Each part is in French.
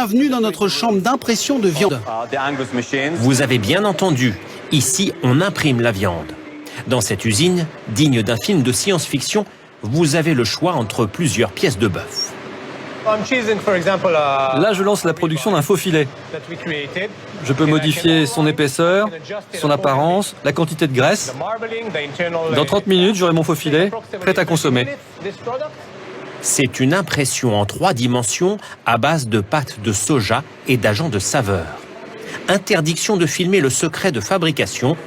Bienvenue dans notre chambre d'impression de viande. Vous avez bien entendu, ici on imprime la viande. Dans cette usine, digne d'un film de science-fiction, vous avez le choix entre plusieurs pièces de bœuf. Là, je lance la production d'un faux filet. Je peux modifier son épaisseur, son apparence, la quantité de graisse. Dans 30 minutes, j'aurai mon faux filet, prêt à consommer. C'est une impression en 3 dimensions à base de pâte de soja et d'agents de saveur. Interdiction de filmer le secret de fabrication.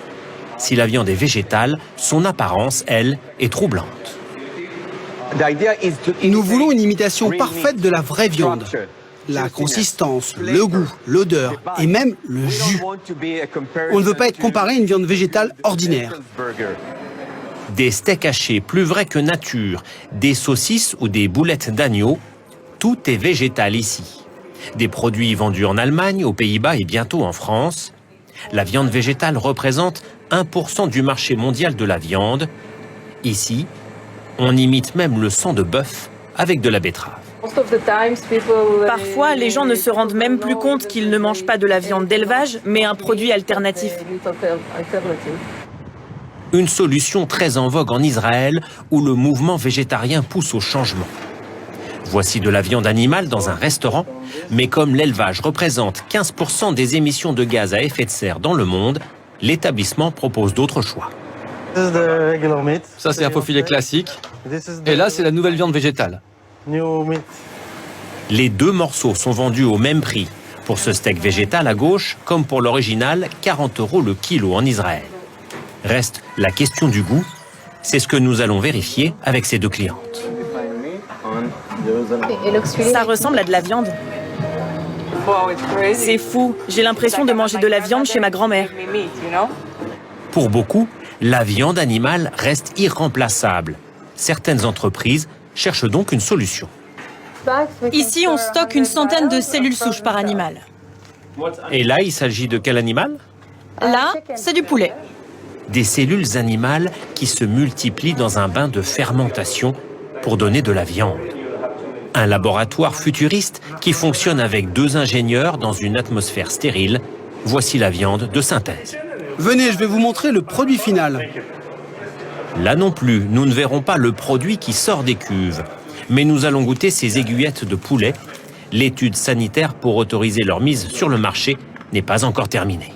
Si la viande est végétale, son apparence, elle, est troublante. Nous voulons une imitation parfaite de la vraie viande. La consistance, le goût, l'odeur et même le jus. On ne veut pas être comparé à une viande végétale ordinaire. Des steaks hachés plus vrais que nature, des saucisses ou des boulettes d'agneau, tout est végétal ici. Des produits vendus en Allemagne, aux Pays-Bas et bientôt en France. La viande végétale représente 1% du marché mondial de la viande. Ici, on imite même le sang de bœuf avec de la betterave. Parfois, les gens ne se rendent même plus compte qu'ils ne mangent pas de la viande d'élevage, mais un produit alternatif. Une solution très en vogue en Israël, où le mouvement végétarien pousse au changement. Voici de la viande animale dans un restaurant, mais comme l'élevage représente 15% des émissions de gaz à effet de serre dans le monde, l'établissement propose d'autres choix. Ça, c'est un faux filet classique. Et là, c'est la nouvelle viande végétale. Les 2 morceaux sont vendus au même prix. Pour ce steak végétal à gauche, comme pour l'original, 40 € le kilo en Israël. Reste la question du goût. C'est ce que nous allons vérifier avec ces 2 clientes. Ça ressemble à de la viande. C'est fou, j'ai l'impression de manger de la viande chez ma grand-mère. Pour beaucoup, la viande animale reste irremplaçable. Certaines entreprises cherchent donc une solution. Ici, on stocke une centaine de cellules souches par animal. Et là, il s'agit de quel animal? Là, c'est du poulet. Des cellules animales qui se multiplient dans un bain de fermentation pour donner de la viande. Un laboratoire futuriste qui fonctionne avec 2 ingénieurs dans une atmosphère stérile. Voici la viande de synthèse. Venez, je vais vous montrer le produit final. Là non plus, nous ne verrons pas le produit qui sort des cuves. Mais nous allons goûter ces aiguillettes de poulet. L'étude sanitaire pour autoriser leur mise sur le marché n'est pas encore terminée.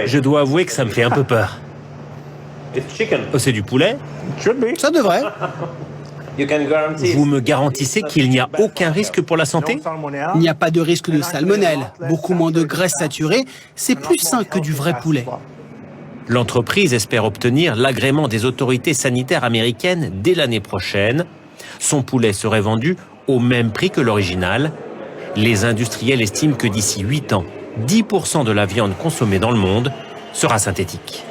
Je dois avouer que ça me fait un peu peur. Oh, c'est du poulet? Ça devrait. Vous me garantissez qu'il n'y a aucun risque pour la santé? Il n'y a pas de risque de salmonelle, beaucoup moins de graisse saturée. C'est plus sain que du vrai poulet. L'entreprise espère obtenir l'agrément des autorités sanitaires américaines dès l'année prochaine. Son poulet serait vendu au même prix que l'original. Les industriels estiment que d'ici 8 ans, 10% de la viande consommée dans le monde sera synthétique.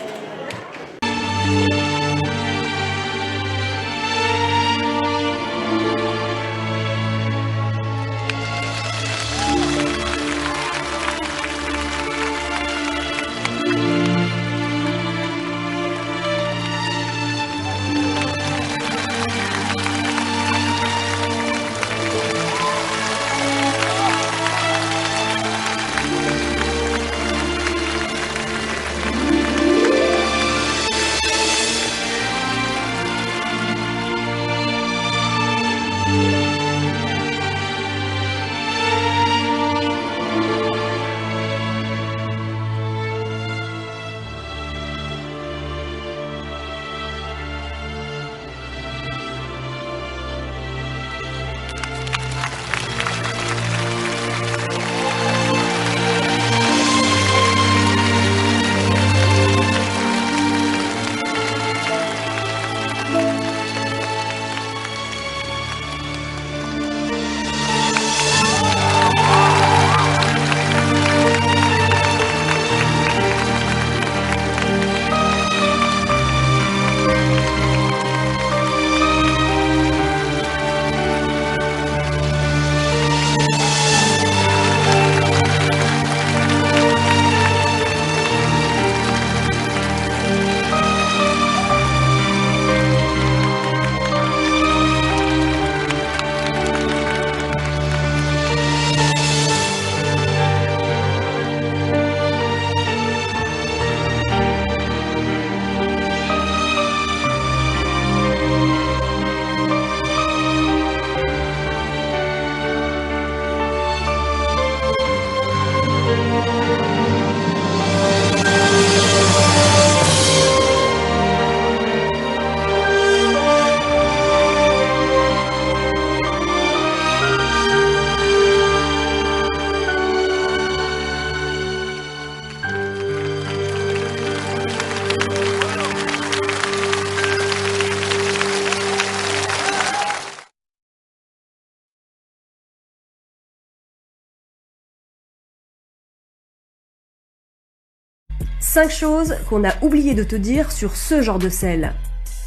5 choses qu'on a oublié de te dire sur ce genre de sel.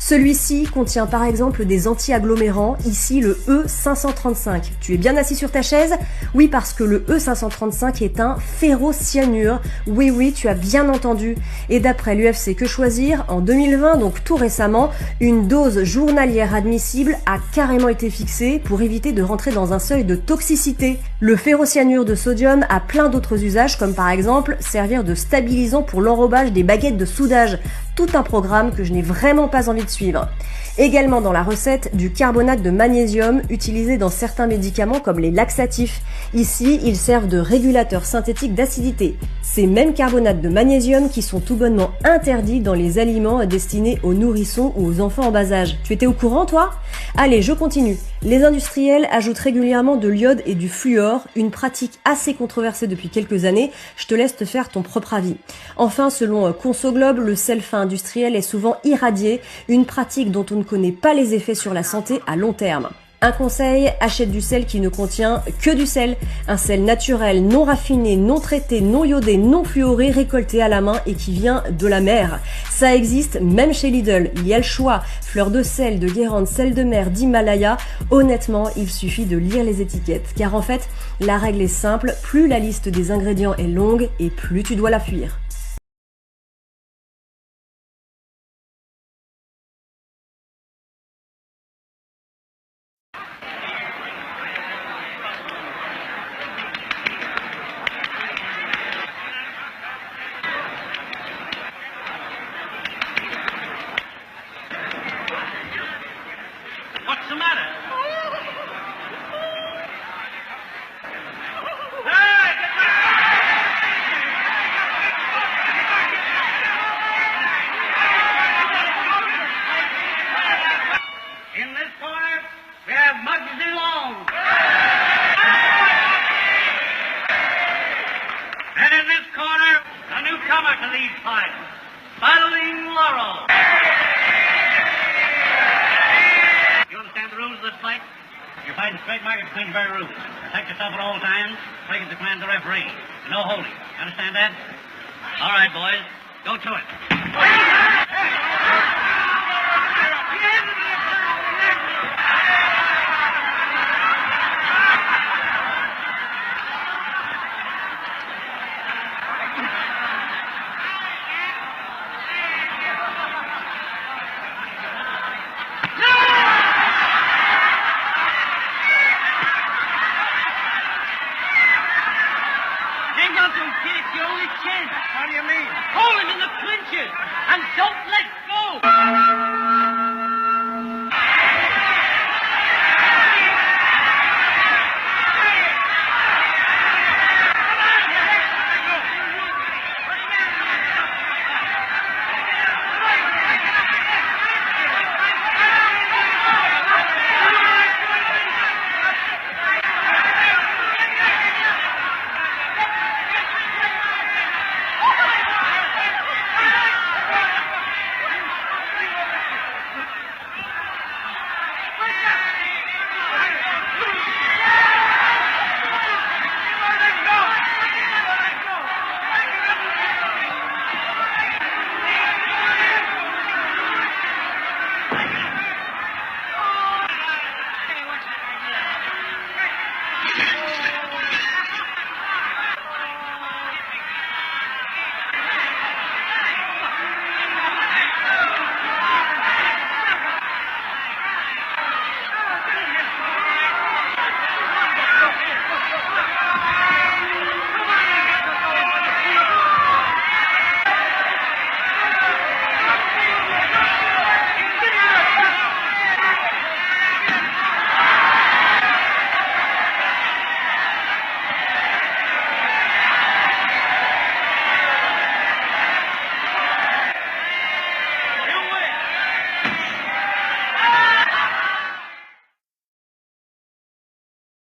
Celui-ci contient par exemple des anti-agglomérants, ici le E535. Tu es bien assis sur ta chaise? Oui, parce que le E535 est un ferrocyanure. Oui, tu as bien entendu. Et d'après l'UFC Que Choisir, en 2020, donc tout récemment, une dose journalière admissible a carrément été fixée pour éviter de rentrer dans un seuil de toxicité. Le ferrocyanure de sodium a plein d'autres usages, comme par exemple servir de stabilisant pour l'enrobage des baguettes de soudage. Tout un programme que je n'ai vraiment pas envie de suivre. Également dans la recette, du carbonate de magnésium utilisé dans certains médicaments comme les laxatifs. Ici, ils servent de régulateurs synthétiques d'acidité. Ces mêmes carbonates de magnésium qui sont tout bonnement interdits dans les aliments destinés aux nourrissons ou aux enfants en bas âge. Tu étais au courant, toi? Allez, je continue. Les industriels ajoutent régulièrement de l'iode et du fluor, une pratique assez controversée depuis quelques années. Je te laisse te faire ton propre avis. Enfin, selon Consoglobe, le sel fin industriel est souvent irradié, une pratique dont on ne connaît pas les effets sur la santé à long terme. Un conseil, achète du sel qui ne contient que du sel. Un sel naturel, non raffiné, non traité, non iodé, non fluoré, récolté à la main et qui vient de la mer. Ça existe même chez Lidl. Il y a le choix. Fleur de sel, de Guérande, sel de mer, d'Himalaya. Honnêtement, il suffit de lire les étiquettes. Car en fait, la règle est simple. Plus la liste des ingrédients est longue et plus tu dois la fuir. What's the matter? In this corner, we have Muggsy Long. And in this corner, a newcomer to these parts, Battling Laurel. You understand the rules of this fight? You're fighting straight market between the very rules. Protect yourself at all times, break the command of the referee. No holding. You understand that? All right, boys. Go to it. Hang on to him, kid. It's your only chance. How do you mean? Hold him in the clinches and don't let go.